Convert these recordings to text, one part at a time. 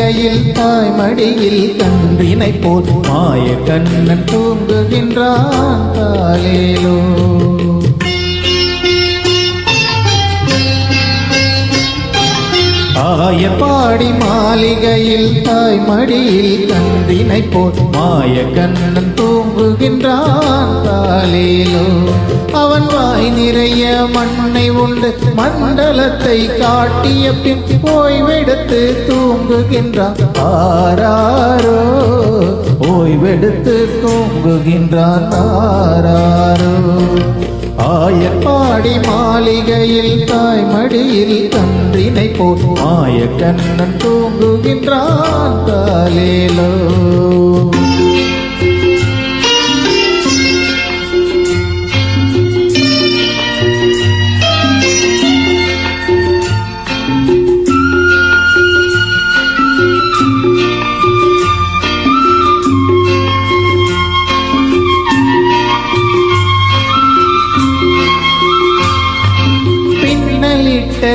மாளிகையில் தாய்மடியில் கன்றினை போல் மாய கண்ணன் தூங்குகின்றான் காலேலோ. ஆயப்பாடி மாளிகையில் தாய்மடியில் கன்றினை போல் மாய கண்ணன் தூங்குகின்றான் காலேலோ. அவன் வாய் நிறைய மண்ணை உண்டு மண்டலத்தை காட்டிய பின் ஓய்வெடுத்து தூங்குகின்றான் ஆராரோ. ஓய்வெடுத்து தூங்குகின்றான் ஆராரோ. ஆயப்பாடி மாளிகையில் தாய்மடியில் கன்றினை போல் மாய கண்ணன் தூங்குகின்றான் காலேலோ.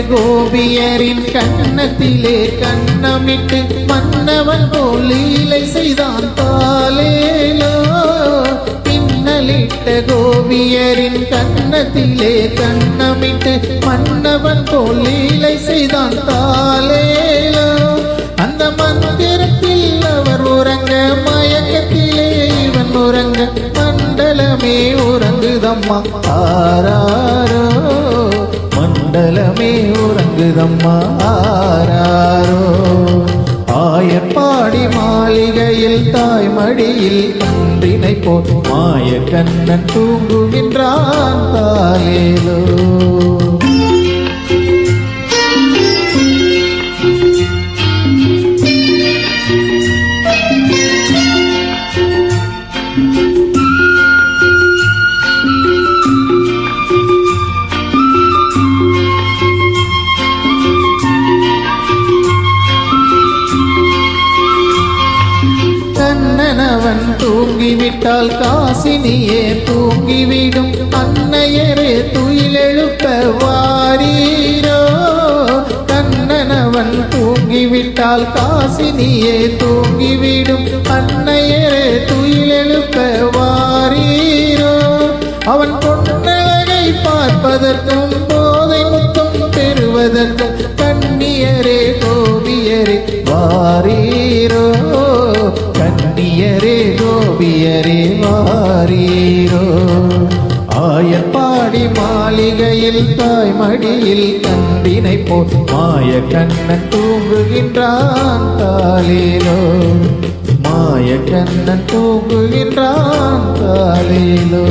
கோபியரின் கண்ணத்திலே கண்ணமிட்டு மன்னவன் போல் லீலை செய்தான் காலேலோ. பின்னலிட்ட கோபியரின் கண்ணத்திலே கண்ணமிட்டு மன்னவன் போல் லீலை செய்தான் காலேலோ. அந்த மந்திரத்தில் அவர் உறங்க மயக்கத்திலே இவன் உறங்க மண்டலமே உறங்குதம்மா ஆராரோ. மண்டலமே உறங்குதம்மா ஆராரோ. ஆயப்பாடி மாளிகையில் தாய்மடியில் கன்றினை போல் மாய கண்ணன் தூங்குகின்றான் காலேலோ. கண்ணனவன் தூங்கிவிட்டால் காசினியே தூங்கிவிடும் அன்னையரே துயிலெழுப்ப வாரீரோ. கண்ணனவன் தூங்கிவிட்டால் காசினியே தூங்கிவிடும் அன்னையரே துயிலெழுப்ப வாரீரோ. அவன் பொன்னழகை பார்ப்பதற்கும் போதை முத்தம் பெறுவதற்கும் கண்ணியரே கோபியரே வாரீரோ. கண்ணியரே கோபியரே வாரீரோ. ஆயப்பாடி மாளிகையில் தாய்மடியில் கன்றினை போல் மாய கண்ணன் தூங்குகின்றான் காலேலோ. மாய கண்ணன் தூங்குகின்றான் காலேலோ.